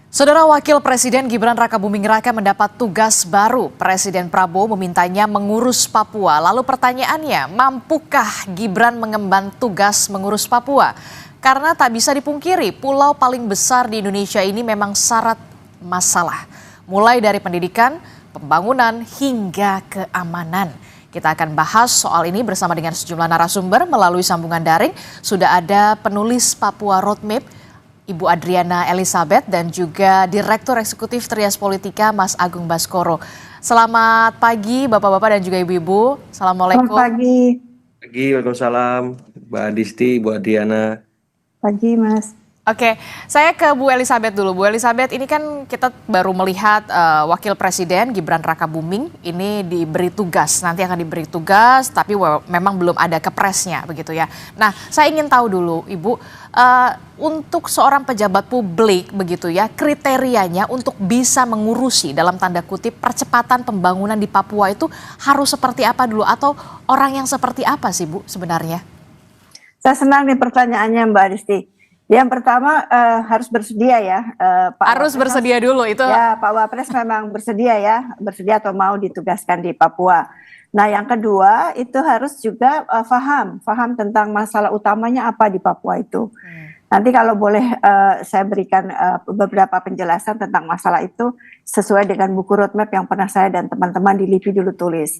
Saudara Wakil Presiden Gibran Rakabuming Raka mendapat tugas baru. Presiden Prabowo memintanya mengurus Papua. Lalu pertanyaannya, mampukah Gibran mengemban tugas mengurus Papua? Karena tak bisa dipungkiri, pulau paling besar di Indonesia ini memang syarat masalah. Mulai dari pendidikan, pembangunan, hingga keamanan. Kita akan bahas soal ini bersama dengan sejumlah narasumber melalui sambungan daring. Sudah ada penulis Papua Roadmap, Ibu Adriana Elizabeth, dan juga Direktur Eksekutif Trias Politika, Mas Agung Baskoro. Selamat pagi Bapak-Bapak dan juga Ibu-Ibu. Assalamualaikum. Selamat pagi. Pagi, Waalaikumsalam. Mbak Adisti, Ibu Adriana. Pagi, Mas. Oke, saya ke Bu Elizabeth dulu. Bu Elizabeth, ini kan kita baru melihat Wakil Presiden Gibran Rakabuming ini diberi tugas. Nanti akan diberi tugas, tapi memang belum ada kepresnya begitu ya. Nah, saya ingin tahu dulu Ibu, untuk seorang pejabat publik begitu ya, kriterianya untuk bisa mengurusi dalam tanda kutip percepatan pembangunan di Papua itu harus seperti apa dulu, atau orang yang seperti apa sih Bu sebenarnya? Saya senang nih pertanyaannya Mbak Adisti. Yang pertama harus bersedia ya, Pak Harus Wapres. bersedia dulu itu. Ya, Pak Wapres memang bersedia ya, bersedia atau mau ditugaskan di Papua. Nah, yang kedua itu harus juga paham tentang masalah utamanya apa di Papua itu. Nanti kalau boleh saya berikan beberapa penjelasan tentang masalah itu sesuai dengan buku roadmap yang pernah saya dan teman-teman di LIPI dulu tulis.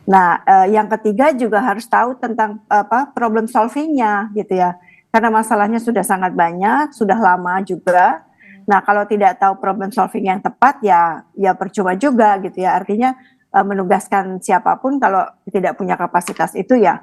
Nah, yang ketiga juga harus tahu tentang problem solvingnya gitu ya. Karena masalahnya sudah sangat banyak, sudah lama juga. Nah, kalau tidak tahu problem solving yang tepat ya percuma juga gitu ya. Artinya menugaskan siapapun kalau tidak punya kapasitas itu ya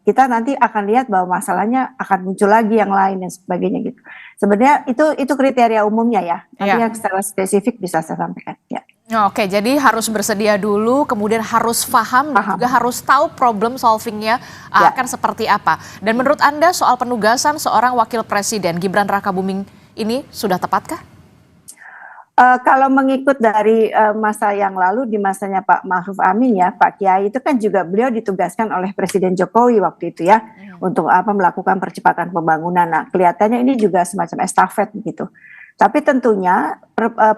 kita nanti akan lihat bahwa masalahnya akan muncul lagi yang lain dan sebagainya gitu. Sebenarnya itu kriteria umumnya ya. Nanti yang secara spesifik bisa saya sampaikan ya. Oke, jadi harus bersedia dulu, kemudian harus paham. Dan juga harus tahu problem solvingnya akan seperti apa. Dan menurut Anda soal penugasan seorang Wakil Presiden Gibran Rakabuming ini sudah tepatkah? Kalau mengikut dari masa yang lalu, di masanya Pak Ma'ruf Amin ya, Pak Kiai itu kan juga beliau ditugaskan oleh Presiden Jokowi waktu itu ya, untuk melakukan percepatan pembangunan. Nah, kelihatannya ini juga semacam estafet gitu. Tapi tentunya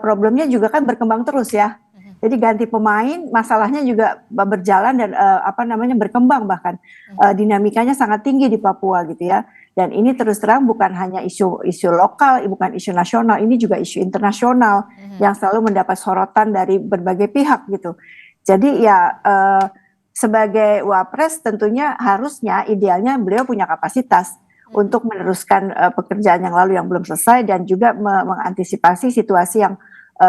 problemnya juga kan berkembang terus ya. Jadi ganti pemain, masalahnya juga berjalan dan berkembang, bahkan dinamikanya sangat tinggi di Papua gitu ya. Dan ini terus terang bukan hanya isu lokal, bukan isu nasional, ini juga isu internasional yang selalu mendapat sorotan dari berbagai pihak gitu. Jadi ya sebagai Wapres tentunya harusnya idealnya beliau punya kapasitas untuk meneruskan pekerjaan yang lalu yang belum selesai dan juga mengantisipasi situasi yang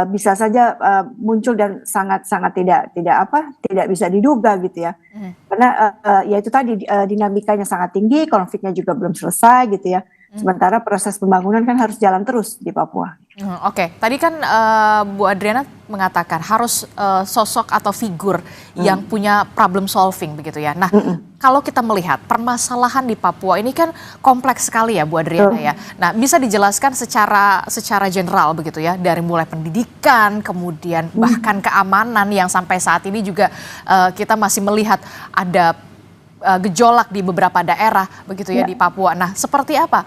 bisa saja muncul dan sangat tidak bisa diduga gitu ya. Karena ya itu tadi dinamikanya sangat tinggi, konfliknya juga belum selesai gitu ya. Sementara proses pembangunan kan harus jalan terus di Papua. Oke, tadi kan Bu Adriana mengatakan harus sosok atau figur yang punya problem solving begitu ya. Nah, kalau kita melihat permasalahan di Papua ini kan kompleks sekali ya Bu Adriana ya. Nah, bisa dijelaskan secara general begitu ya, dari mulai pendidikan, kemudian bahkan keamanan yang sampai saat ini juga kita masih melihat ada gejolak di beberapa daerah begitu ya di Papua. Nah, seperti apa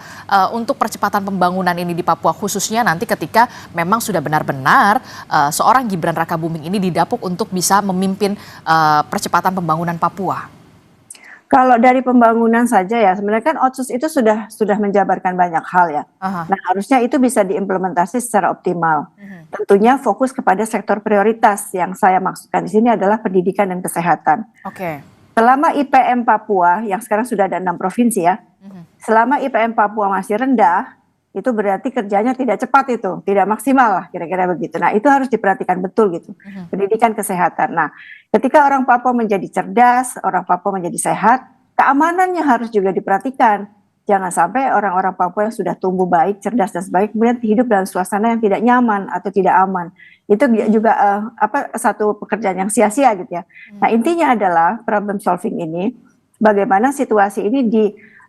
untuk percepatan pembangunan ini di Papua, khususnya nanti ketika memang sudah benar-benar seorang Gibran Rakabuming ini didapuk untuk bisa memimpin percepatan pembangunan Papua? Kalau dari pembangunan saja ya, sebenarnya kan Otsus itu sudah menjabarkan banyak hal ya. Nah, harusnya itu bisa diimplementasi secara optimal. Tentunya fokus kepada sektor prioritas, yang saya maksudkan di sini adalah pendidikan dan kesehatan. Selama IPM Papua, yang sekarang sudah ada 6 provinsi ya, selama IPM Papua masih rendah, itu berarti kerjanya tidak cepat itu, tidak maksimal lah kira-kira begitu. Nah, itu harus diperhatikan betul gitu, pendidikan kesehatan. Nah, ketika orang Papua menjadi cerdas, orang Papua menjadi sehat, keamanannya harus juga diperhatikan. Jangan sampai orang-orang Papua yang sudah tumbuh baik, cerdas dan sebagainya, kemudian hidup dalam suasana yang tidak nyaman atau tidak aman. Itu juga satu pekerjaan yang sia-sia gitu ya. Nah, intinya adalah problem solving ini, bagaimana situasi ini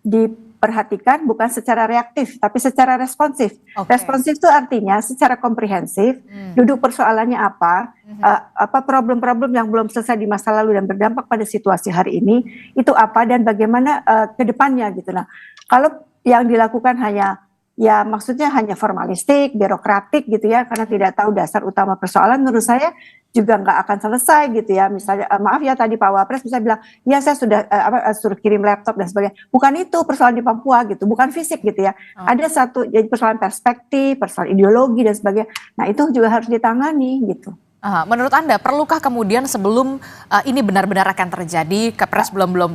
diperhatikan bukan secara reaktif, tapi secara responsif. Responsif itu artinya secara komprehensif, duduk persoalannya apa problem-problem yang belum selesai di masa lalu dan berdampak pada situasi hari ini, itu apa dan bagaimana ke depannya gitu. Nah, kalau yang dilakukan hanya ya maksudnya hanya formalistik, birokratik gitu ya, karena tidak tahu dasar utama persoalan, menurut saya juga nggak akan selesai gitu ya. Misalnya, maaf ya tadi Pak Wapres bisa bilang, ya saya sudah suruh kirim laptop dan sebagainya. Bukan itu persoalan di Papua gitu, bukan fisik gitu ya. Ada satu jadi persoalan perspektif, persoalan ideologi dan sebagainya. Nah itu juga harus ditangani gitu. Menurut Anda, perlukah kemudian sebelum ini benar-benar akan terjadi, Kepres belum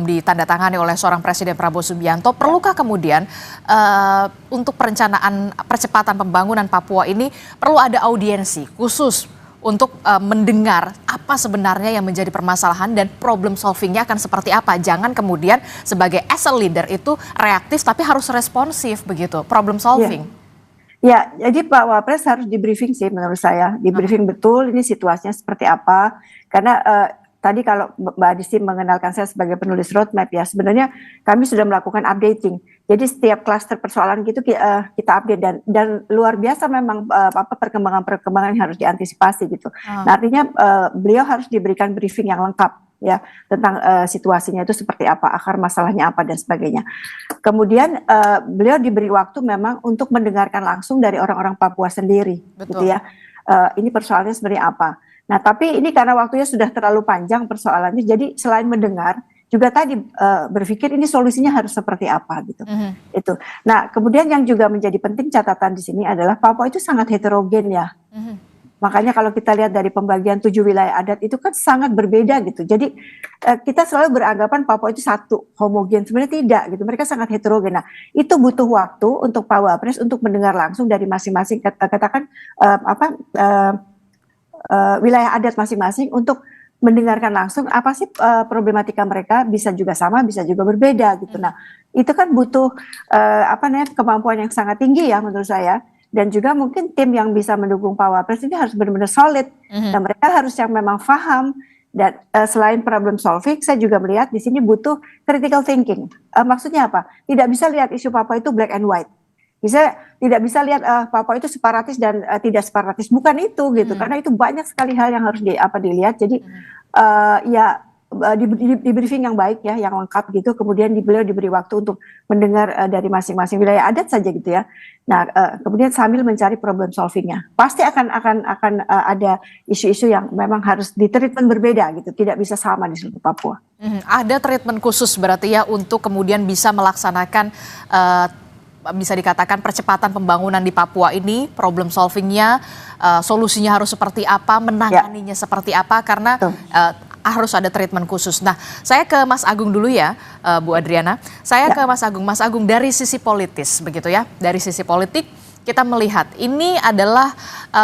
ditandatangani oleh seorang Presiden Prabowo Subianto, perlukah kemudian untuk perencanaan percepatan pembangunan Papua ini perlu ada audiensi khusus untuk mendengar apa sebenarnya yang menjadi permasalahan dan problem solvingnya akan seperti apa? Jangan kemudian sebagai as a leader itu reaktif tapi harus responsif begitu, problem solving. Ya, jadi Pak Wapres harus di briefing sih menurut saya, di briefing betul ini situasinya seperti apa. Karena tadi kalau Mbak Adisti mengenalkan saya sebagai penulis roadmap ya, sebenarnya kami sudah melakukan updating. Jadi setiap klaster persoalan gitu kita update dan luar biasa memang perkembangan-perkembangan yang harus diantisipasi gitu. Nah, artinya beliau harus diberikan briefing yang lengkap ya tentang situasinya itu seperti apa, akar masalahnya apa dan sebagainya. Kemudian beliau diberi waktu memang untuk mendengarkan langsung dari orang-orang Papua sendiri. Betul. Gitu ya. Ini persoalannya sebenarnya apa. Nah tapi ini karena waktunya sudah terlalu panjang persoalannya, jadi selain mendengar juga tadi berpikir ini solusinya harus seperti apa gitu. Itu. Nah kemudian yang juga menjadi penting catatan di sini adalah Papua itu sangat heterogen ya. Makanya kalau kita lihat dari pembagian 7 wilayah adat itu kan sangat berbeda gitu. Jadi kita selalu beranggapan Papua itu satu, homogen. Sebenarnya tidak gitu. Mereka sangat heterogen. Nah, itu butuh waktu untuk Pak Wapres untuk mendengar langsung dari masing-masing katakan wilayah adat masing-masing untuk mendengarkan langsung apa sih problematika mereka, bisa juga sama, bisa juga berbeda gitu. Nah, itu kan butuh kemampuan yang sangat tinggi ya menurut saya. Dan juga mungkin tim yang bisa mendukung Pak Wapres ini harus benar-benar solid. Dan mereka harus yang memang paham. Dan selain problem solving, saya juga melihat di sini butuh critical thinking. Maksudnya apa? Tidak bisa lihat isu Papua itu black and white. Tidak bisa lihat Papua itu separatis dan tidak separatis. Bukan itu gitu. Karena itu banyak sekali hal yang harus dilihat. Jadi di briefing yang baik ya, yang lengkap gitu. Kemudian beliau diberi waktu untuk mendengar dari masing-masing wilayah adat saja gitu ya. Nah, kemudian sambil mencari problem solvingnya, pasti akan ada isu-isu yang memang harus ditreatment berbeda gitu, tidak bisa sama di seluruh Papua. Ada treatment khusus berarti ya untuk kemudian bisa melaksanakan bisa dikatakan percepatan pembangunan di Papua ini, problem solvingnya, solusinya harus seperti apa, menanganinya seperti apa, karena harus ada treatment khusus. Nah, saya ke Mas Agung dulu ya, Bu Adriana. Saya ke Mas Agung. Mas Agung, dari sisi politis begitu ya, dari sisi politik kita melihat ini adalah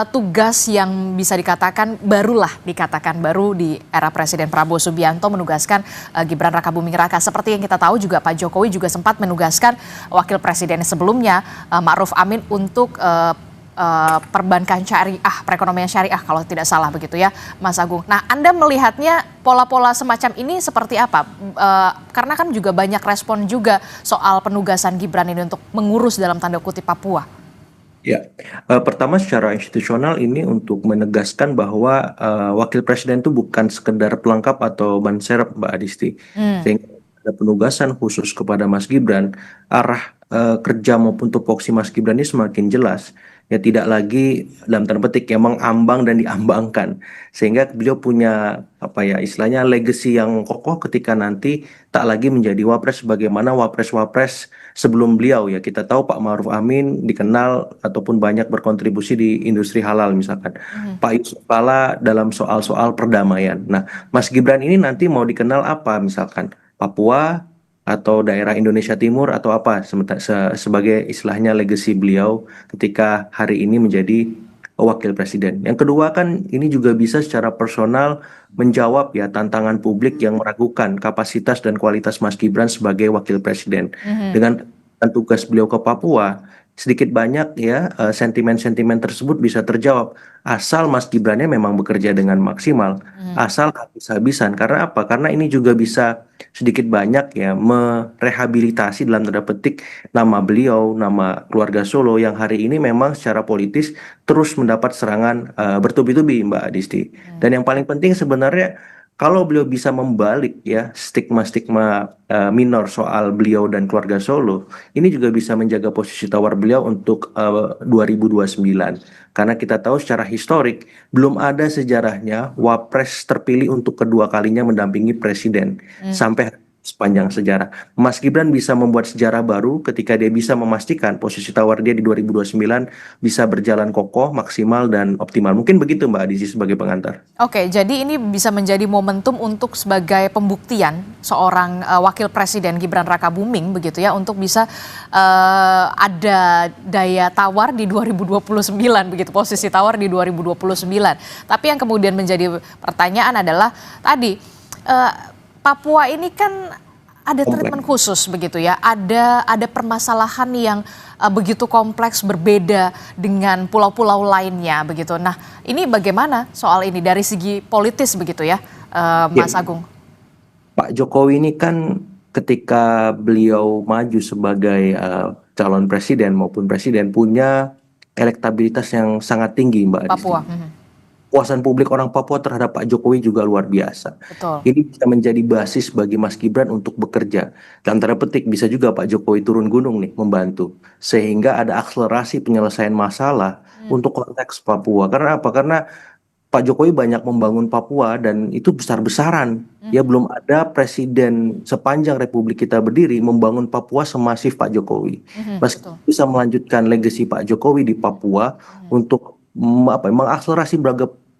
tugas yang bisa dikatakan baru di era Presiden Prabowo Subianto menugaskan Gibran Rakabuming Raka. Seperti yang kita tahu juga Pak Jokowi juga sempat menugaskan wakil presiden sebelumnya Ma'ruf Amin untuk perbankan syariah, perekonomian syariah kalau tidak salah begitu ya Mas Agung. Nah, Anda melihatnya pola-pola semacam ini seperti apa? Karena kan juga banyak respon juga soal penugasan Gibran ini untuk mengurus dalam tanda kutip Papua. Ya, pertama secara institusional ini untuk menegaskan bahwa wakil presiden itu bukan sekedar pelengkap atau ban serep, Mbak Adisti. Sehingga ada penugasan khusus kepada Mas Gibran, arah kerja maupun tupoksi Mas Gibran ini semakin jelas. Ya tidak lagi dalam tanda petik yang mengambang dan diambangkan, sehingga beliau punya istilahnya legacy yang kokoh ketika nanti tak lagi menjadi wapres sebagaimana wapres-wapres sebelum beliau ya. Kita tahu Pak Ma'ruf Amin dikenal ataupun banyak berkontribusi di industri halal misalkan. Pak Yusuf Kala dalam soal-soal perdamaian. Nah, Mas Gibran ini nanti mau dikenal apa misalkan Papua atau daerah Indonesia Timur atau apa sebagai istilahnya legacy beliau ketika hari ini menjadi wakil presiden. Yang kedua kan ini juga bisa secara personal menjawab ya tantangan publik yang meragukan kapasitas dan kualitas Mas Gibran sebagai wakil presiden. Dengan tugas beliau ke Papua, sedikit banyak ya sentimen-sentimen tersebut bisa terjawab asal Mas Gibrannya memang bekerja dengan maksimal, asal habis-habisan. Karena apa? Karena ini juga bisa sedikit banyak ya merehabilitasi dalam tanda petik nama beliau, nama keluarga Solo yang hari ini memang secara politis terus mendapat serangan bertubi-tubi, Mbak Adisti. Dan yang paling penting sebenarnya kalau beliau bisa membalik ya stigma-stigma minor soal beliau dan keluarga Solo, ini juga bisa menjaga posisi tawar beliau untuk 2029. Karena kita tahu secara historik belum ada sejarahnya Wapres terpilih untuk kedua kalinya mendampingi presiden sampai sepanjang sejarah. Mas Gibran bisa membuat sejarah baru ketika dia bisa memastikan posisi tawar dia di 2029 bisa berjalan kokoh, maksimal, dan optimal. Mungkin begitu Mbak Adizi sebagai pengantar. Oke, jadi ini bisa menjadi momentum untuk sebagai pembuktian seorang wakil presiden Gibran Rakabuming begitu ya untuk bisa ada daya tawar di 2029 begitu, posisi tawar di 2029. Tapi yang kemudian menjadi pertanyaan adalah tadi Papua ini kan ada treatment khusus begitu ya, ada permasalahan yang begitu kompleks berbeda dengan pulau-pulau lainnya begitu. Nah, ini bagaimana soal ini dari segi politis begitu ya, Mas Agung? Pak Jokowi ini kan ketika beliau maju sebagai calon presiden maupun presiden punya elektabilitas yang sangat tinggi, Mbak Adisti. Papua. Kepuasan publik orang Papua terhadap Pak Jokowi juga luar biasa. Betul. Ini bisa menjadi basis bagi Mas Gibran untuk bekerja. Dan tanda petik bisa juga Pak Jokowi turun gunung nih membantu. Sehingga ada akselerasi penyelesaian masalah untuk konteks Papua. Karena apa? Karena Pak Jokowi banyak membangun Papua dan itu besar-besaran. Ya belum ada presiden sepanjang Republik kita berdiri membangun Papua semasif Pak Jokowi. Meski bisa melanjutkan legasi Pak Jokowi di Papua untuk mengakselerasi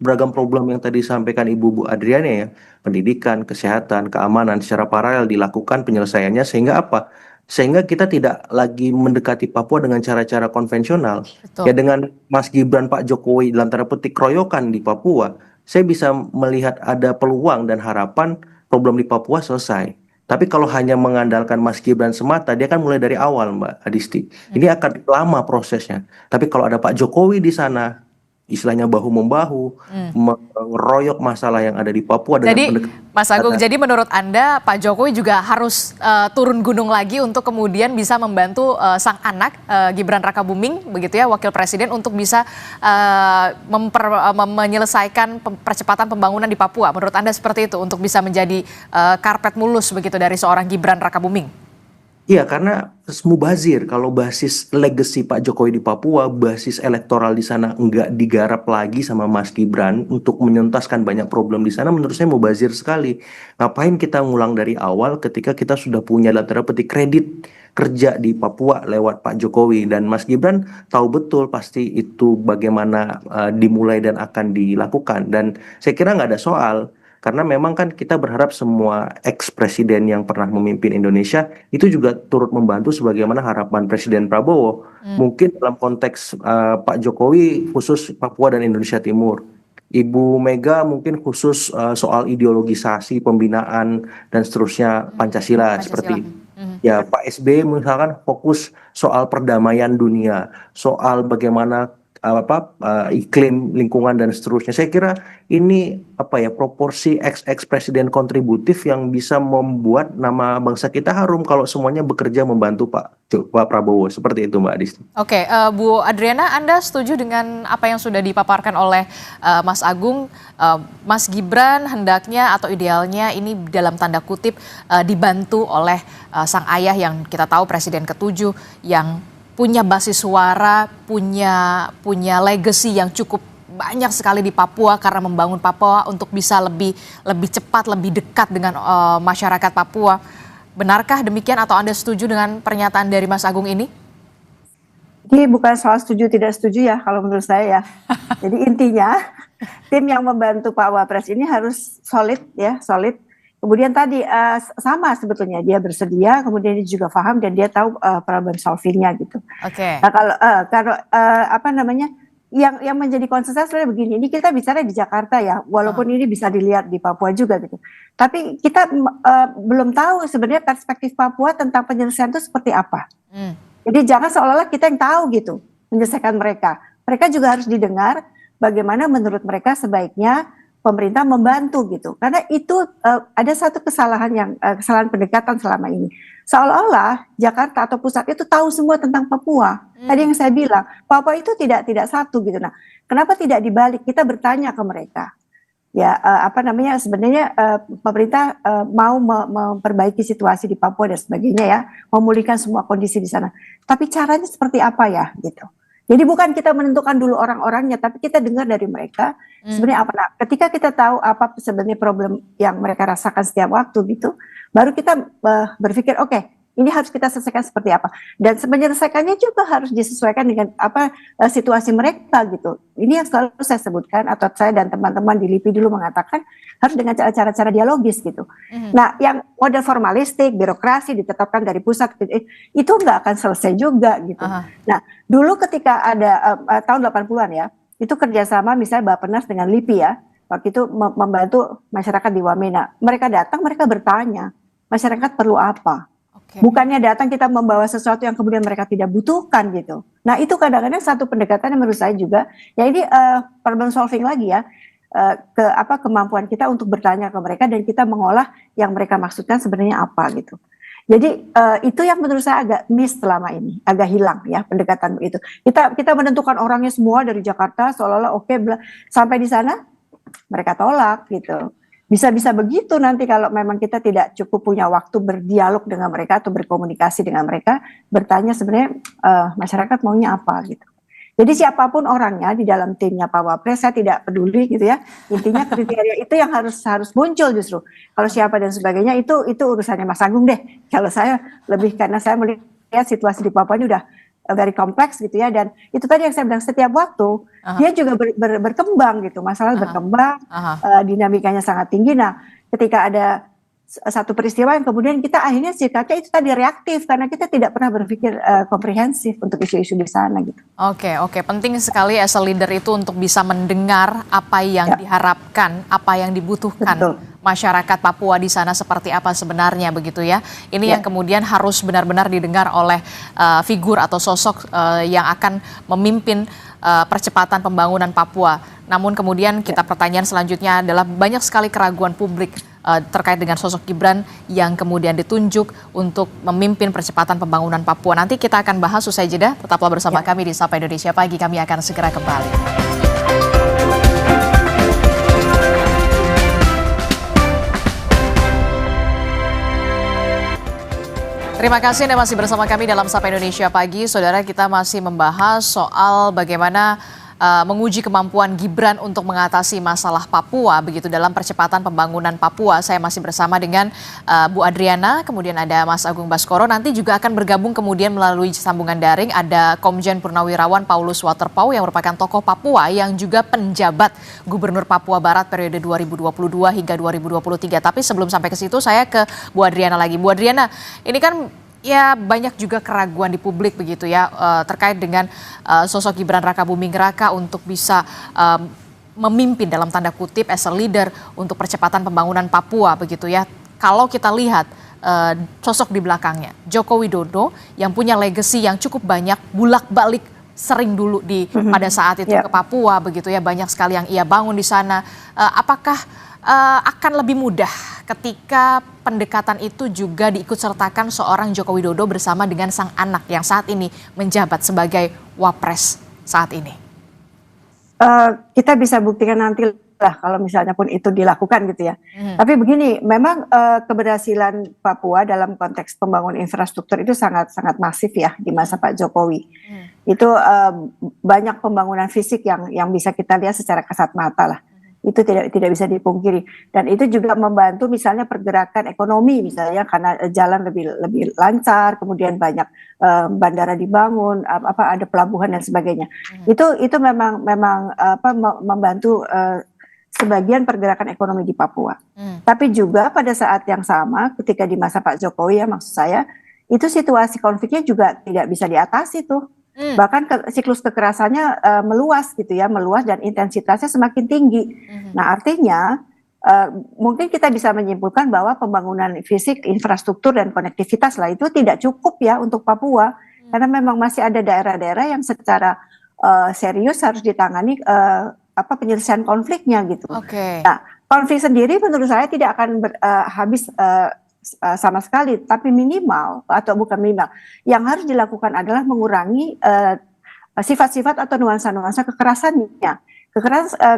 beragam problem yang tadi disampaikan Bu Adriana ya, pendidikan, kesehatan, keamanan secara paralel dilakukan penyelesaiannya sehingga apa? Sehingga kita tidak lagi mendekati Papua dengan cara-cara konvensional. Betul. Ya dengan Mas Gibran Pak Jokowi dalam tanda petik keroyokan di Papua, saya bisa melihat ada peluang dan harapan problem di Papua selesai. Tapi kalau hanya mengandalkan Mas Gibran semata, dia kan mulai dari awal, Mbak Adisti. Ini akan lama prosesnya. Tapi kalau ada Pak Jokowi di sana, istilahnya bahu-membahu, mengeroyok masalah yang ada di Papua. Jadi Mas Agung, jadi menurut Anda Pak Jokowi juga harus turun gunung lagi untuk kemudian bisa membantu sang anak Gibran Rakabuming begitu ya, wakil presiden untuk bisa menyelesaikan percepatan pembangunan di Papua. Menurut Anda seperti itu untuk bisa menjadi karpet mulus begitu dari seorang Gibran Rakabuming? Iya, karena mubazir kalau basis legacy Pak Jokowi di Papua, basis elektoral di sana enggak digarap lagi sama Mas Gibran untuk menuntaskan banyak problem di sana, menurut saya mubazir sekali. Ngapain kita ngulang dari awal ketika kita sudah punya dalam tanda petik kredit kerja di Papua lewat Pak Jokowi, dan Mas Gibran tahu betul pasti itu bagaimana dimulai dan akan dilakukan, dan saya kira nggak ada soal. Karena memang kan kita berharap semua ex-presiden yang pernah memimpin Indonesia itu juga turut membantu sebagaimana harapan Presiden Prabowo. Mungkin dalam konteks Pak Jokowi khusus Papua dan Indonesia Timur. Ibu Mega mungkin khusus soal ideologisasi, pembinaan, dan seterusnya Pancasila. Seperti ya Pak SBY misalkan fokus soal perdamaian dunia, soal bagaimana iklim lingkungan dan seterusnya. Saya kira ini proporsi ex presiden kontributif yang bisa membuat nama bangsa kita harum kalau semuanya bekerja membantu Pak Prabowo. Seperti itu Mbak Adisti. Oke, Bu Adriana, Anda setuju dengan apa yang sudah dipaparkan oleh Mas Agung? Mas Gibran hendaknya atau idealnya ini dalam tanda kutip dibantu oleh sang ayah yang kita tahu presiden ke-7 yang punya basis suara, punya legacy yang cukup banyak sekali di Papua karena membangun Papua untuk bisa lebih cepat, lebih dekat dengan masyarakat Papua. Benarkah demikian atau Anda setuju dengan pernyataan dari Mas Agung ini? Ini bukan soal setuju tidak setuju ya kalau menurut saya ya. Jadi intinya tim yang membantu Pak Wapres ini harus solid ya, solid. Kemudian tadi sama sebetulnya dia bersedia, kemudian dia juga paham dan dia tahu problem solvingnya gitu. Oke. Nah kalau yang menjadi konsen sebenarnya begini, ini kita bicara di Jakarta ya, walaupun ini bisa dilihat di Papua juga gitu. Tapi kita belum tahu sebenarnya perspektif Papua tentang penyelesaian itu seperti apa. Jadi jangan seolah-olah kita yang tahu gitu menyelesaikan mereka. Mereka juga harus didengar bagaimana menurut mereka sebaiknya pemerintah membantu gitu, karena itu ada satu kesalahan pendekatan selama ini. Seolah-olah Jakarta atau pusat itu tahu semua tentang Papua. Tadi yang saya bilang, Papua itu tidak satu gitu. Nah, kenapa tidak dibalik? Kita bertanya ke mereka. ya apa namanya sebenarnya pemerintah mau memperbaiki situasi di Papua dan sebagainya ya, memulihkan semua kondisi di sana. Tapi caranya seperti apa ya gitu. Jadi bukan kita menentukan dulu orang-orangnya, tapi kita dengar dari mereka sebenarnya apa. Nah, ketika kita tahu apa sebenarnya problem yang mereka rasakan setiap waktu gitu, baru kita berpikir oke, ini harus kita selesaikan seperti apa. Dan menyelesaikannya juga harus disesuaikan dengan apa situasi mereka gitu. Ini yang selalu saya sebutkan atau saya dan teman-teman di LIPI dulu mengatakan harus dengan cara-cara dialogis gitu. Nah, yang model formalistik, birokrasi ditetapkan dari pusat itu nggak akan selesai juga gitu. Nah, dulu ketika ada tahun 80-an ya, itu kerjasama misalnya Bappenas dengan LIPI ya, waktu itu membantu masyarakat di Wamena. Mereka datang, mereka bertanya, masyarakat perlu apa? Bukannya datang kita membawa sesuatu yang kemudian mereka tidak butuhkan gitu. Nah itu kadang-kadang satu pendekatan yang menurut saya juga, ya ini problem solving lagi ya, kemampuan kita untuk bertanya ke mereka dan kita mengolah yang mereka maksudkan sebenarnya apa gitu. Jadi itu yang menurut saya agak miss selama ini, agak hilang ya pendekatan itu. Kita menentukan orangnya semua dari Jakarta seolah-olah oke, sampai di sana mereka tolak gitu. Bisa-bisa begitu nanti kalau memang kita tidak cukup punya waktu berdialog dengan mereka atau berkomunikasi dengan mereka, bertanya sebenarnya masyarakat maunya apa gitu. Jadi siapapun orangnya di dalam timnya Pak Wapres, saya tidak peduli gitu ya. Intinya kriteria itu yang harus muncul justru. Kalau siapa dan sebagainya itu urusannya Mas Agung deh. Kalau saya lebih karena saya melihat situasi di Papua ini udah very kompleks gitu ya, dan itu tadi yang saya bilang setiap waktu dia juga berkembang gitu, masalah berkembang, dinamikanya sangat tinggi. Nah ketika ada satu peristiwa yang kemudian kita akhirnya sikapnya itu tadi reaktif karena kita tidak pernah berpikir komprehensif untuk isu-isu di sana gitu. Oke, penting sekali as a leader itu untuk bisa mendengar apa yang diharapkan, apa yang dibutuhkan. Betul. Masyarakat Papua di sana seperti apa sebenarnya begitu ya. Ini yang kemudian harus benar-benar didengar oleh figur atau sosok yang akan memimpin percepatan pembangunan Papua. Namun kemudian pertanyaan selanjutnya adalah banyak sekali keraguan publik terkait dengan sosok Gibran yang kemudian ditunjuk untuk memimpin percepatan pembangunan Papua. Nanti kita akan bahas usai jeda. Tetaplah bersama kami di Sapa Indonesia Pagi. Kami akan segera kembali. Terima kasih Anda masih bersama kami dalam Sapa Indonesia Pagi. Saudara, kita masih membahas soal bagaimana menguji kemampuan Gibran untuk mengatasi masalah Papua begitu dalam percepatan pembangunan Papua. Saya masih bersama dengan Bu Adriana, kemudian ada Mas Agung Baskoro. Nanti juga akan bergabung kemudian melalui sambungan daring ada Komjen Purnawirawan Paulus Waterpauw yang merupakan tokoh Papua yang juga penjabat Gubernur Papua Barat periode 2022 hingga 2023. Tapi sebelum sampai ke situ saya ke Bu Adriana lagi. Bu Adriana, ini kan ya banyak juga keraguan di publik begitu ya terkait dengan sosok Gibran Rakabuming Raka untuk bisa memimpin dalam tanda kutip as a leader untuk percepatan pembangunan Papua begitu ya. Kalau kita lihat sosok di belakangnya Joko Widodo yang punya legacy yang cukup banyak, bulak-balik sering dulu pada saat itu ke Papua begitu ya, banyak sekali yang ia bangun di sana. Apakah akan lebih mudah ketika pendekatan itu juga diikutsertakan seorang Joko Widodo bersama dengan sang anak yang saat ini menjabat sebagai Wapres saat ini? Kita bisa buktikan nanti lah kalau misalnya pun itu dilakukan gitu ya. Tapi begini, memang keberhasilan Papua dalam konteks pembangunan infrastruktur itu sangat masif ya di masa Pak Jokowi. Itu banyak pembangunan fisik yang bisa kita lihat secara kasat mata lah. Itu tidak bisa dipungkiri, dan itu juga membantu misalnya pergerakan ekonomi misalnya karena jalan lebih lancar, kemudian banyak bandara dibangun, ada pelabuhan dan sebagainya. Itu memang membantu sebagian pergerakan ekonomi di Papua. Tapi juga pada saat yang sama ketika di masa Pak Jokowi ya, maksud saya itu situasi konfliknya juga tidak bisa diatasi tuh. Bahkan siklus kekerasannya meluas gitu ya, meluas dan intensitasnya semakin tinggi. Nah artinya mungkin kita bisa menyimpulkan bahwa pembangunan fisik, infrastruktur dan konektivitas lah itu tidak cukup ya untuk Papua, karena memang masih ada daerah-daerah yang secara serius harus ditangani penyelesaian konfliknya gitu. Nah konflik sendiri menurut saya tidak akan habis sama sekali, tapi minimal atau bukan minimal, yang harus dilakukan adalah mengurangi sifat-sifat atau nuansa-nuansa kekerasannya.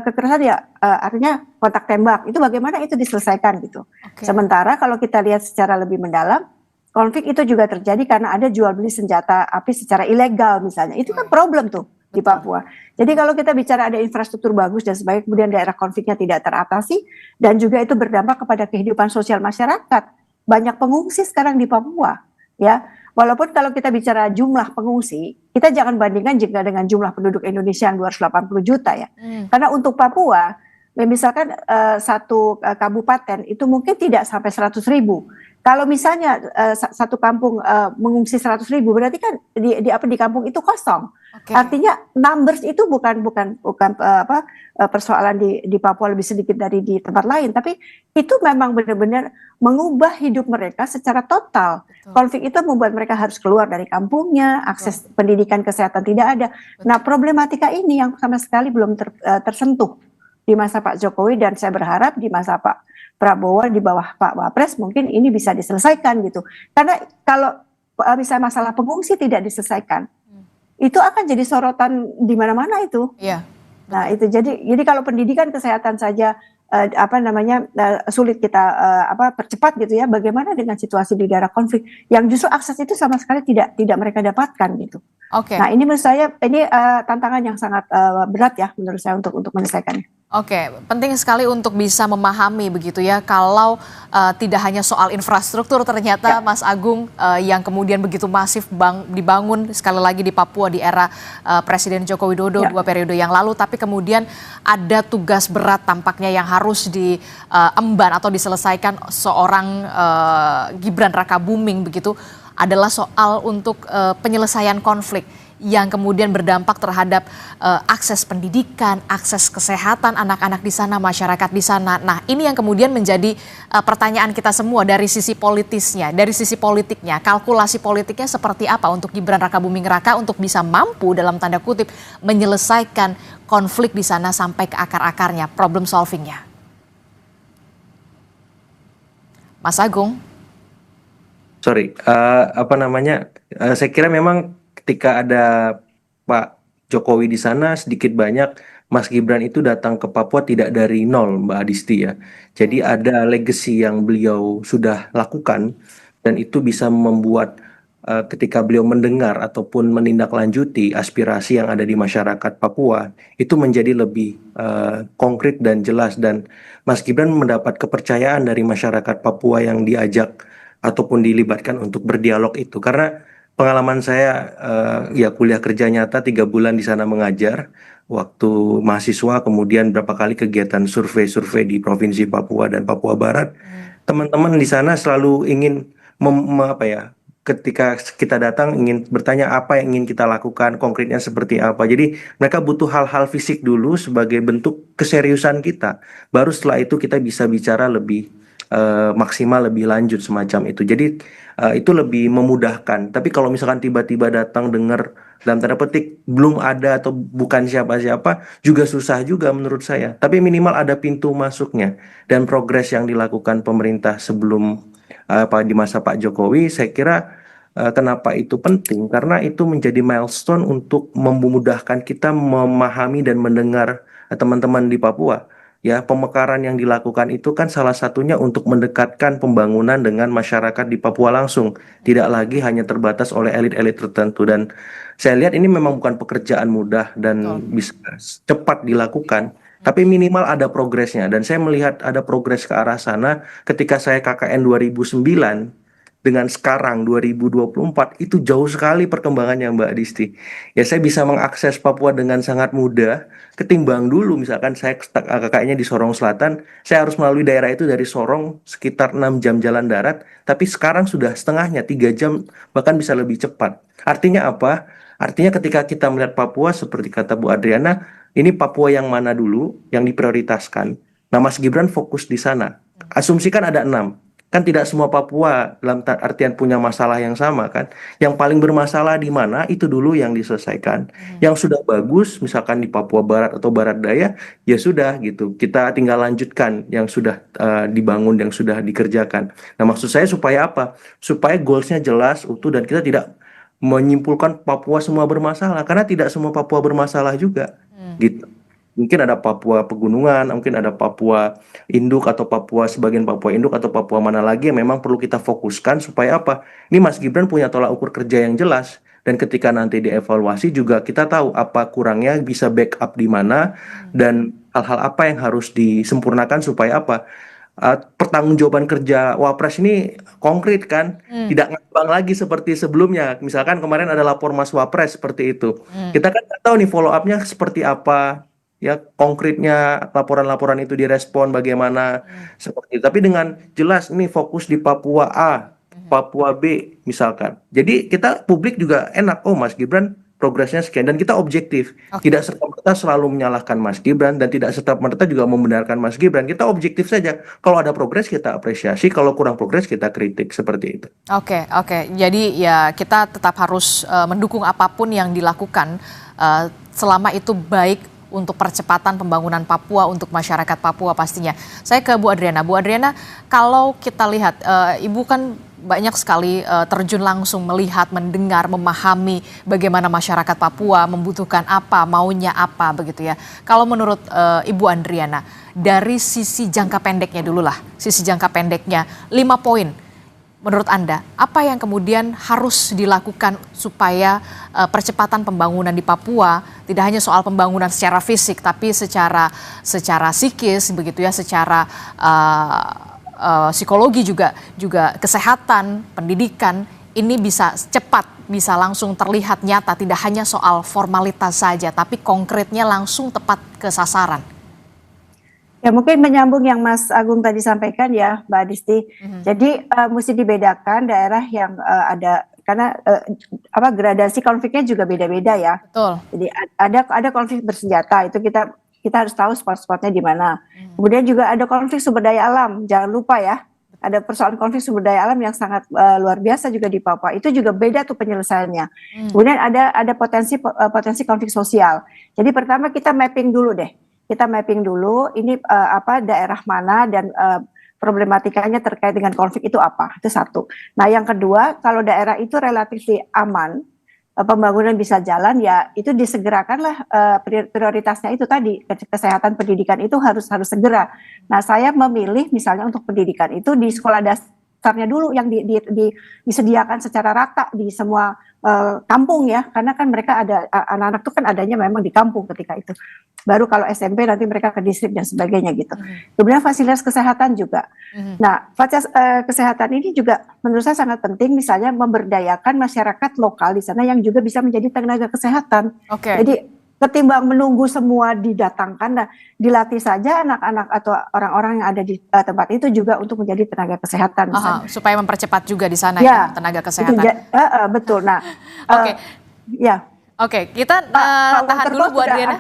Kekerasan ya artinya kontak tembak itu bagaimana itu diselesaikan gitu. Sementara kalau kita lihat secara lebih mendalam, konflik itu juga terjadi karena ada jual beli senjata api secara ilegal misalnya. Itu kan problem tuh di Papua. Jadi kalau kita bicara ada infrastruktur bagus dan sebagainya, kemudian daerah konfliknya tidak teratasi dan juga itu berdampak kepada kehidupan sosial masyarakat. Banyak pengungsi sekarang di Papua, ya. Walaupun kalau kita bicara jumlah pengungsi, kita jangan bandingkan jika dengan jumlah penduduk Indonesia yang 280 juta ya. Karena untuk Papua, misalkan satu kabupaten itu mungkin tidak sampai 100.000. Kalau misalnya satu kampung mengungsi 100.000, berarti kan di kampung itu kosong. Artinya numbers itu bukan persoalan di Papua lebih sedikit dari di tempat lain, tapi itu memang benar-benar mengubah hidup mereka secara total. Konflik itu membuat mereka harus keluar dari kampungnya, akses pendidikan kesehatan tidak ada. Nah, problematika ini yang sama sekali belum tersentuh di masa Pak Jokowi, dan saya berharap di masa Pak Prabowo di bawah Pak Wapres mungkin ini bisa diselesaikan gitu. Karena kalau misalnya masalah pengungsi tidak diselesaikan, itu akan jadi sorotan di mana-mana itu. Iya. Nah, itu jadi kalau pendidikan kesehatan saja sulit kita percepat gitu ya, bagaimana dengan situasi di daerah konflik yang justru akses itu sama sekali tidak mereka dapatkan gitu. Nah, ini menurut saya ini tantangan yang sangat berat ya menurut saya untuk menyelesaikannya. Penting sekali untuk bisa memahami begitu ya, kalau tidak hanya soal infrastruktur ternyata Mas Agung yang kemudian begitu masif dibangun sekali lagi di Papua di era Presiden Joko Widodo 2 periode yang lalu, tapi kemudian ada tugas berat tampaknya yang harus diemban atau diselesaikan seorang Gibran Rakabuming begitu, adalah soal untuk penyelesaian konflik yang kemudian berdampak terhadap akses pendidikan, akses kesehatan anak-anak di sana, masyarakat di sana. Nah, ini yang kemudian menjadi pertanyaan kita semua dari sisi politisnya, dari sisi politiknya, kalkulasi politiknya seperti apa untuk Gibran Rakabuming Raka untuk bisa mampu dalam tanda kutip menyelesaikan konflik di sana sampai ke akar-akarnya, problem solvingnya. Mas Agung. Saya kira memang ketika ada Pak Jokowi di sana, sedikit banyak Mas Gibran itu datang ke Papua tidak dari nol, Mbak Adisti ya. Jadi ada legacy yang beliau sudah lakukan, dan itu bisa membuat ketika beliau mendengar ataupun menindaklanjuti aspirasi yang ada di masyarakat Papua, itu menjadi lebih konkret dan jelas, dan Mas Gibran mendapat kepercayaan dari masyarakat Papua yang diajak ataupun dilibatkan untuk berdialog itu. Karena pengalaman saya ya kuliah kerja nyata 3 bulan di sana mengajar waktu mahasiswa, kemudian berapa kali kegiatan survei di Provinsi Papua dan Papua Barat. Teman-teman di sana selalu ingin ketika kita datang ingin bertanya apa yang ingin kita lakukan, konkretnya seperti apa. Jadi mereka butuh hal-hal fisik dulu sebagai bentuk keseriusan kita. Baru setelah itu kita bisa bicara lebih maksimal, lebih lanjut semacam itu. Jadi itu lebih memudahkan. Tapi kalau misalkan tiba-tiba datang dengar dalam tanda petik belum ada atau bukan siapa-siapa, juga susah juga menurut saya. Tapi minimal ada pintu masuknya, dan progres yang dilakukan pemerintah sebelum di masa Pak Jokowi, saya kira kenapa itu penting? Karena itu menjadi milestone untuk memudahkan kita memahami dan mendengar teman-teman di Papua. Ya, pemekaran yang dilakukan itu kan salah satunya untuk mendekatkan pembangunan dengan masyarakat di Papua langsung. Tidak lagi hanya terbatas oleh elit-elit tertentu. Dan saya lihat ini memang bukan pekerjaan mudah dan bisa cepat dilakukan. Tapi minimal ada progresnya. Dan saya melihat ada progres ke arah sana ketika saya KKN 2009. Dengan sekarang 2024 itu jauh sekali perkembangannya, Mbak Disti. Ya, saya bisa mengakses Papua dengan sangat mudah ketimbang dulu. Misalkan saya kakaknya di Sorong Selatan, saya harus melalui daerah itu dari Sorong sekitar 6 jam jalan darat, tapi sekarang sudah setengahnya, 3 jam, bahkan bisa lebih cepat. Artinya apa? Artinya ketika kita melihat Papua seperti kata Bu Adriana, ini Papua yang mana dulu yang diprioritaskan. Nah, Mas Gibran fokus di sana. Asumsikan ada 6. Kan tidak semua Papua dalam artian punya masalah yang sama kan. Yang paling bermasalah di mana itu dulu yang diselesaikan. Yang sudah bagus misalkan di Papua Barat atau Barat Daya, ya sudah gitu. Kita tinggal lanjutkan yang sudah dibangun, yang sudah dikerjakan. Nah, maksud saya supaya apa? Supaya goalsnya jelas, utuh, dan kita tidak menyimpulkan Papua semua bermasalah, karena tidak semua Papua bermasalah juga, gitu. Mungkin ada Papua pegunungan, mungkin ada Papua induk atau Papua sebagian Papua induk atau Papua mana lagi yang memang perlu kita fokuskan supaya apa? Ini Mas Gibran punya tolak ukur kerja yang jelas dan ketika nanti dievaluasi juga kita tahu apa kurangnya, bisa backup di mana dan hal-hal apa yang harus disempurnakan supaya apa? Pertanggungjawaban kerja Wapres ini konkret kan, tidak ngambang lagi seperti sebelumnya. Misalkan kemarin ada lapor Mas Wapres seperti itu. Kita kan nggak tahu nih follow up-nya seperti apa, ya konkretnya laporan-laporan itu direspon bagaimana seperti itu. Tapi dengan jelas ini fokus di Papua A, Papua B misalkan. Jadi kita publik juga enak, oh Mas Gibran progresnya sekian dan kita objektif. Tidak serta-merta selalu menyalahkan Mas Gibran dan tidak serta-merta juga membenarkan Mas Gibran. Kita objektif saja. Kalau ada progres kita apresiasi, kalau kurang progres kita kritik seperti itu. Oke. Jadi ya kita tetap harus mendukung apapun yang dilakukan selama itu baik untuk percepatan pembangunan Papua untuk masyarakat Papua pastinya. Saya ke Bu Adriana. Bu Adriana, kalau kita lihat Ibu kan banyak sekali terjun langsung melihat, mendengar, memahami bagaimana masyarakat Papua membutuhkan apa, maunya apa begitu ya. Kalau menurut Ibu Adriana, dari sisi jangka pendeknya dulu lah, sisi jangka pendeknya 5 poin. Menurut Anda, apa yang kemudian harus dilakukan supaya percepatan pembangunan di Papua tidak hanya soal pembangunan secara fisik, tapi secara psikis begitu ya, secara psikologi juga kesehatan, pendidikan ini bisa cepat, bisa langsung terlihat nyata, tidak hanya soal formalitas saja, tapi konkretnya langsung tepat ke sasaran. Ya mungkin menyambung yang Mas Agung tadi sampaikan ya Mbak Adisti. Jadi mesti dibedakan daerah yang ada karena gradasi konfliknya juga beda-beda ya. Betul. Jadi ada konflik bersenjata itu kita harus tahu spot-spotnya di mana. Kemudian juga ada konflik sumber daya alam, jangan lupa ya. Ada persoalan konflik sumber daya alam yang sangat luar biasa juga di Papua. Itu juga beda tuh penyelesaiannya. Kemudian ada potensi konflik sosial. Jadi pertama kita mapping dulu deh. Kita mapping dulu ini daerah mana dan problematikanya terkait dengan konflik itu apa. Itu satu. Nah yang kedua, kalau daerah itu relatif aman, pembangunan bisa jalan ya itu disegerakanlah prioritasnya itu tadi, kesehatan pendidikan itu harus segera. Nah saya memilih misalnya untuk pendidikan itu di sekolah dasarnya dulu yang disediakan secara rata di semua kampung ya, karena kan mereka ada anak-anak itu kan adanya memang di kampung ketika itu. Baru kalau SMP nanti mereka ke distrik dan sebagainya gitu. Kemudian fasilitas kesehatan juga. Nah, fasilitas kesehatan ini juga menurut saya sangat penting, misalnya memberdayakan masyarakat lokal di sana yang juga bisa menjadi tenaga kesehatan. Jadi ketimbang menunggu semua didatangkan, nah dilatih saja anak-anak atau orang-orang yang ada di tempat itu juga untuk menjadi tenaga kesehatan. Supaya mempercepat juga di sana ya tenaga kesehatan. Betul. Nah, Oke, kita tahan dulu Bu Adriana.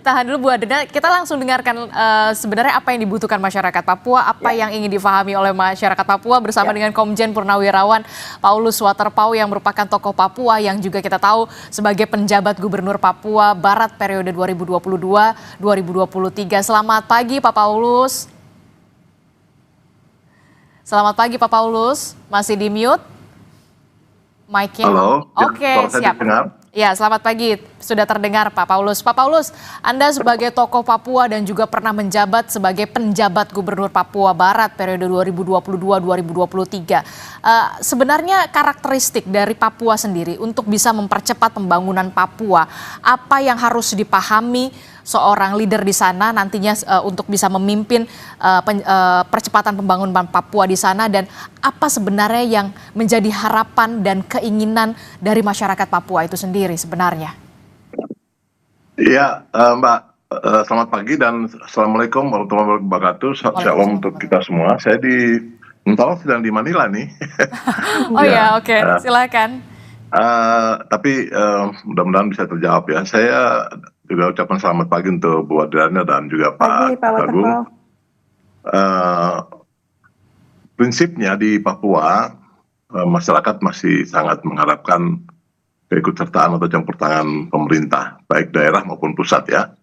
Tahan dulu Bu Adriana. Kita langsung dengarkan sebenarnya apa yang dibutuhkan masyarakat Papua, apa yang ingin difahami oleh masyarakat Papua bersama dengan Komjen Purnawirawan Paulus Waterpauw yang merupakan tokoh Papua yang juga kita tahu sebagai penjabat Gubernur Papua Barat periode 2022-2023. Selamat pagi Pak Paulus. Selamat pagi Pak Paulus. Masih di mute? Mic-nya. Halo. Oke, siap. Ya, selamat pagi. Sudah terdengar Pak Paulus. Pak Paulus, Anda sebagai tokoh Papua dan juga pernah menjabat sebagai penjabat Gubernur Papua Barat periode 2022-2023. Sebenarnya karakteristik dari Papua sendiri untuk bisa mempercepat pembangunan Papua, apa yang harus dipahami seorang leader di sana nantinya untuk bisa memimpin percepatan pembangunan Papua di sana, dan apa sebenarnya yang menjadi harapan dan keinginan dari masyarakat Papua itu sendiri sebenarnya? Iya, Mbak, selamat pagi dan Assalamualaikum warahmatullahi wabarakatuh. Shalom untuk kita semua. Saya sedang di Manila nih. Oh ya, oke. Silakan. Tapi mudah-mudahan bisa terjawab ya. Saya juga ucapkan selamat pagi untuk Bu Adriana dan juga Pak Agung. Prinsipnya di Papua, masyarakat masih sangat mengharapkan keikutsertaan atau campur tangan pemerintah, baik daerah maupun pusat ya.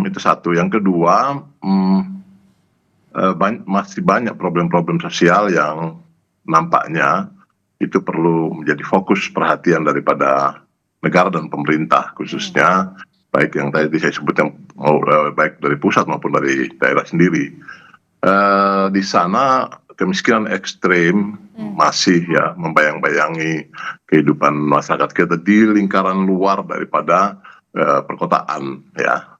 Itu satu. Yang kedua, masih banyak problem-problem sosial yang nampaknya itu perlu menjadi fokus perhatian daripada negara dan pemerintah khususnya, baik yang tadi saya sebut yang baik dari pusat maupun dari daerah sendiri. Di sana kemiskinan ekstrim masih ya membayang-bayangi kehidupan masyarakat kita di lingkaran luar daripada perkotaan ya.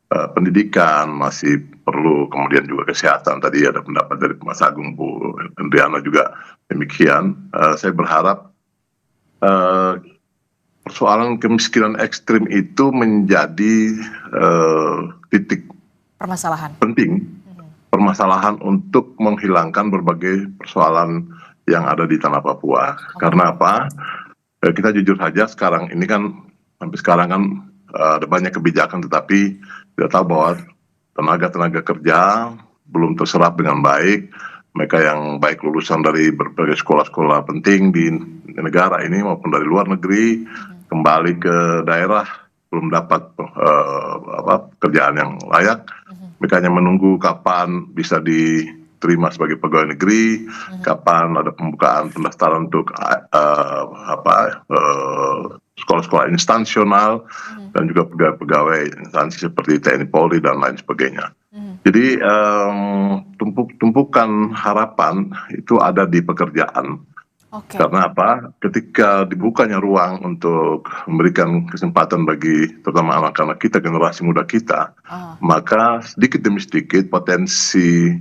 Pendidikan masih perlu, kemudian juga kesehatan. Tadi ada pendapat dari Mas Agung, Bu Andriana juga demikian. Saya berharap persoalan kemiskinan ekstrim itu menjadi titik penting permasalahan untuk menghilangkan berbagai persoalan yang ada di tanah Papua. Karena apa? Kita jujur saja sekarang ini kan sampai sekarang kan ada banyak kebijakan, tetapi kita tahu bahwa tenaga kerja belum terserap dengan baik. Mereka yang baik lulusan dari berbagai sekolah-sekolah penting di negara ini maupun dari luar negeri kembali ke daerah belum dapat pekerjaan yang layak. Mereka hanya menunggu kapan bisa diterima sebagai pegawai negeri, kapan ada pembukaan pendaftaran untuk sekolah-sekolah instansional dan juga pegawai instansi seperti TNI Polri dan lain sebagainya. Jadi tumpukan harapan itu ada di pekerjaan. Karena apa? Ketika dibukanya ruang untuk memberikan kesempatan bagi terutama anak-anak kita, generasi muda kita, maka sedikit demi sedikit potensi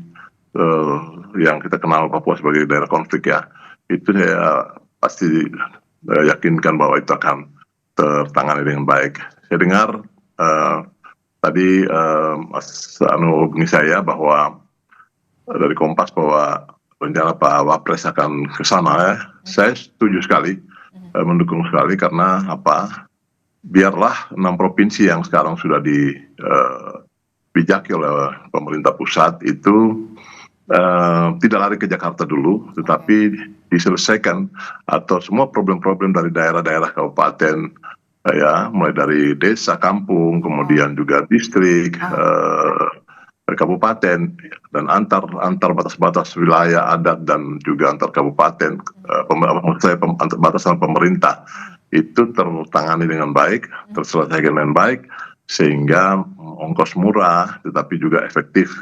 yang kita kenal Papua sebagai daerah konflik ya, itu saya pasti yakinkan bahwa itu akan tertangani dengan baik. Saya dengar tadi Mas Anu hubungi saya bahwa dari Kompas bahwa rencana Pak Wapres akan ke sana ya. Saya setuju sekali, mendukung sekali, karena apa? Biarlah 6 provinsi yang sekarang sudah dibijaki oleh pemerintah pusat itu tidak lari ke Jakarta dulu, tetapi diselesaikan atau semua problem-problem dari daerah-daerah kabupaten ya, mulai dari desa, kampung, kemudian juga distrik, kabupaten, dan antar batas-batas wilayah adat dan juga antar kabupaten, antar batasan pemerintah itu tertangani dengan baik, terselesaikan dengan baik, sehingga ongkos murah tetapi juga efektif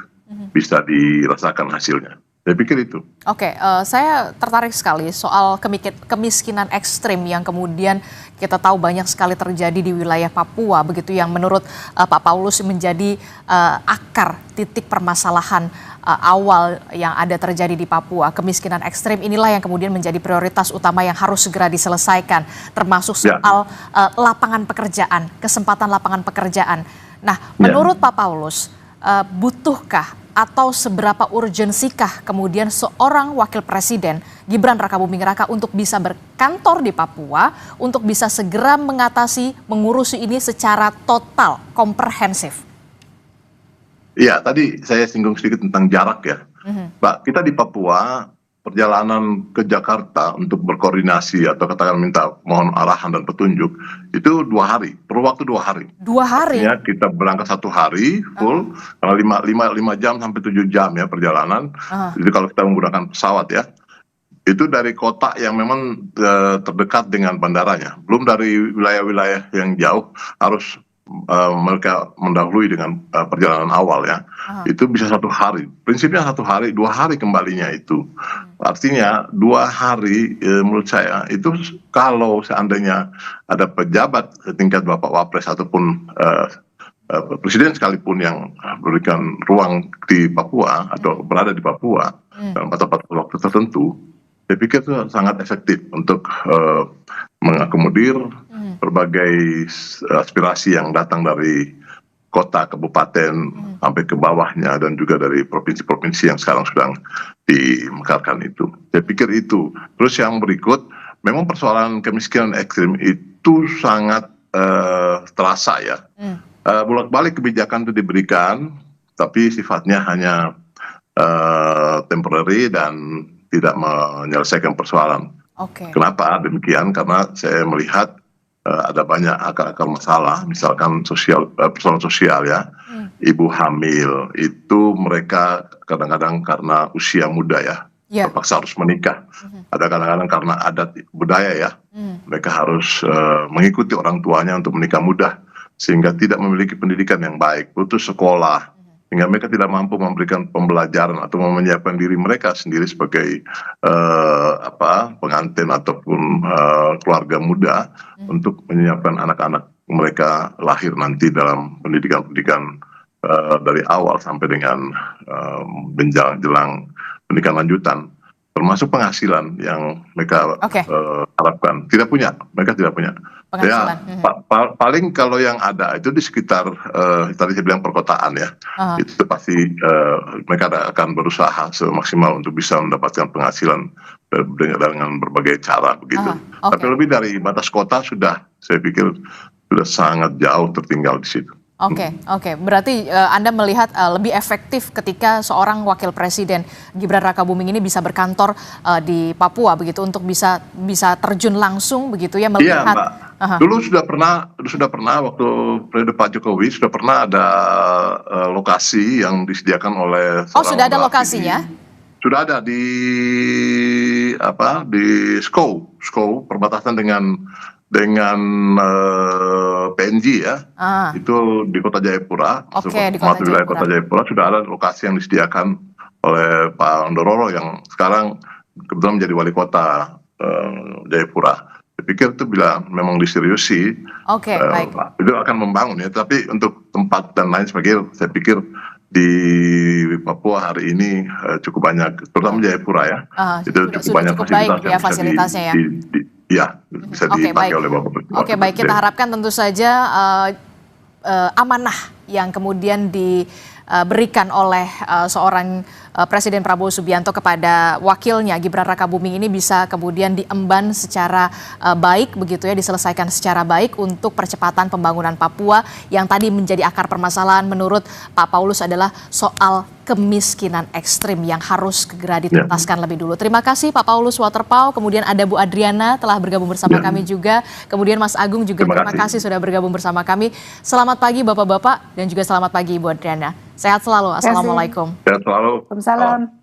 bisa dirasakan hasilnya. Saya pikir itu. Oke, saya tertarik sekali soal kemiskinan ekstrim yang kemudian kita tahu banyak sekali terjadi di wilayah Papua, begitu, yang menurut Pak Paulus menjadi akar titik permasalahan awal yang ada terjadi di Papua. Kemiskinan ekstrim inilah yang kemudian menjadi prioritas utama yang harus segera diselesaikan, termasuk soal lapangan pekerjaan, kesempatan lapangan pekerjaan. Nah, menurut Pak Paulus, butuhkah atau seberapa urgensikah kemudian seorang wakil presiden Gibran Rakabuming Raka untuk bisa berkantor di Papua, untuk bisa segera mengurusi ini secara total, komprehensif? Iya, tadi saya singgung sedikit tentang jarak ya. Mbak, kita di Papua perjalanan ke Jakarta untuk berkoordinasi atau katakan minta mohon arahan dan petunjuk itu 2 hari, perlu waktu 2 hari. 2 hari? Ya, kita berangkat 1 hari full, karena 5 jam sampai 7 jam ya perjalanan. Jadi kalau kita menggunakan pesawat ya, itu dari kota yang memang terdekat dengan bandaranya, belum dari wilayah-wilayah yang jauh harus mereka mendahului dengan perjalanan awal ya. Itu bisa 1 hari, prinsipnya 1 hari, 2 hari kembalinya itu. Artinya 2 hari menurut saya itu kalau seandainya ada pejabat setingkat Bapak Wapres ataupun presiden sekalipun yang berikan ruang di Papua atau berada di Papua dalam batas waktu tertentu, saya pikir itu sangat efektif untuk mengakomodir berbagai aspirasi yang datang dari kota, kabupaten, sampai ke bawahnya, dan juga dari provinsi-provinsi yang sekarang sedang dimekarkan itu. Saya pikir itu. Terus yang berikut, memang persoalan kemiskinan ekstrim itu sangat terasa ya. Bolak-balik kebijakan itu diberikan, tapi sifatnya hanya temporary dan tidak menyelesaikan persoalan. Kenapa demikian? Karena saya melihat ada banyak akar-akar masalah, misalkan persoalan sosial ya. Ibu hamil itu mereka kadang-kadang karena usia muda ya, Yeah. terpaksa harus menikah. Ada kadang-kadang karena adat budaya ya, mereka harus mengikuti orang tuanya untuk menikah muda, sehingga tidak memiliki pendidikan yang baik, putus sekolah, sehingga mereka tidak mampu memberikan pembelajaran atau menyiapkan diri mereka sendiri sebagai pengantin ataupun keluarga muda untuk menyiapkan anak-anak mereka lahir nanti dalam pendidikan-pendidikan dari awal sampai dengan jelang pendidikan lanjutan, termasuk penghasilan yang mereka harapkan. Mereka tidak punya. Ya, paling kalau yang ada itu di sekitar tadi saya bilang perkotaan ya, itu pasti mereka akan berusaha semaksimal untuk bisa mendapatkan penghasilan dengan berbagai cara begitu. Tapi lebih dari batas kota saya pikir sudah sangat jauh tertinggal di situ. Oke. Berarti Anda melihat lebih efektif ketika seorang wakil presiden Gibran Rakabuming ini bisa berkantor di Papua begitu untuk bisa terjun langsung begitu ya melihat. Iya, Mbak. Dulu sudah pernah waktu periode Pak Jokowi sudah pernah ada lokasi yang disediakan oleh sudah ada lokasinya? Sudah ada di Skow perbatasan dengan PNG ya, itu di Kota Jayapura, wilayah Kota Jayapura sudah ada lokasi yang disediakan oleh Pak Ndororo yang sekarang kebetulan menjadi wali kota Jayapura. Saya pikir itu bila memang diseriusi, baik. itu akan membangun ya. Tapi untuk tempat dan lain sebagainya, saya pikir di Papua hari ini cukup banyak, terutama Jayapura ya, itu cukup banyak fasilitasnya bisa dipakai oleh Bapak. Baik, kita harapkan tentu saja amanah yang kemudian diberikan oleh seorang Presiden Prabowo Subianto kepada wakilnya Gibran Rakabuming ini bisa kemudian diemban secara baik begitu ya, diselesaikan secara baik untuk percepatan pembangunan Papua yang tadi menjadi akar permasalahan menurut Pak Paulus adalah soal kemiskinan ekstrim yang harus segera dituntaskan lebih dulu. Terima kasih Pak Paulus Waterpauw, kemudian ada Bu Adriana telah bergabung bersama kami juga, kemudian Mas Agung juga terima kasih sudah bergabung bersama kami. Selamat pagi Bapak-Bapak dan juga selamat pagi Bu Adriana. Sehat selalu. Assalamualaikum. Sehat selalu. Waalaikumsalam.